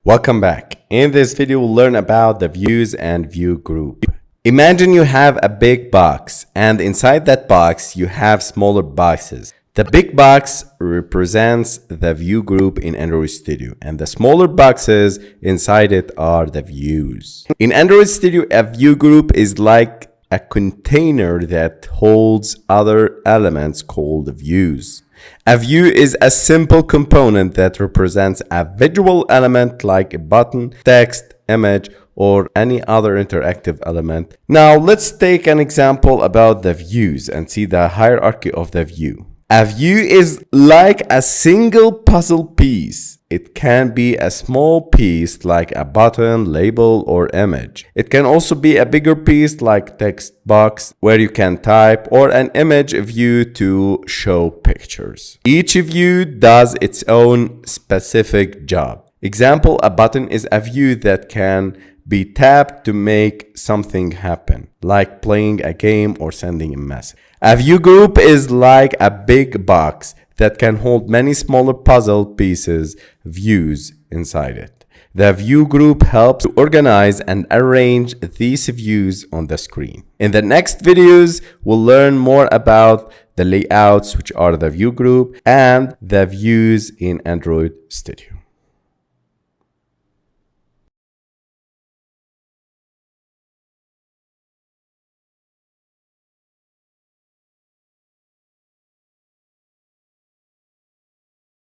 Welcome back. In this video, we'll learn about the Views and View group. Imagine you have a big box, and inside that box, you have smaller boxes. The big box represents the View group in Android Studio, and the smaller boxes inside it are the views. In Android Studio, a View group is like a container that holds other elements called views. A view is a simple component that represents a visual element like a button, text, image, or any other interactive element. Now let's take an example about the views and see the hierarchy of the view. A view is like a single puzzle piece. It can be a small piece like a button, label, or image. It can also be a bigger piece like text box where you can type, or an image view to show pictures. Each view does its own specific job. Example, a button is a view that can be tapped to make something happen, like playing a game or sending a message. A view group is like a big box that can hold many smaller puzzle pieces, views, inside it. The view group helps to organize and arrange these views on the screen. In the next videos, we'll learn more about the layouts, which are the view group, and the views in Android Studio.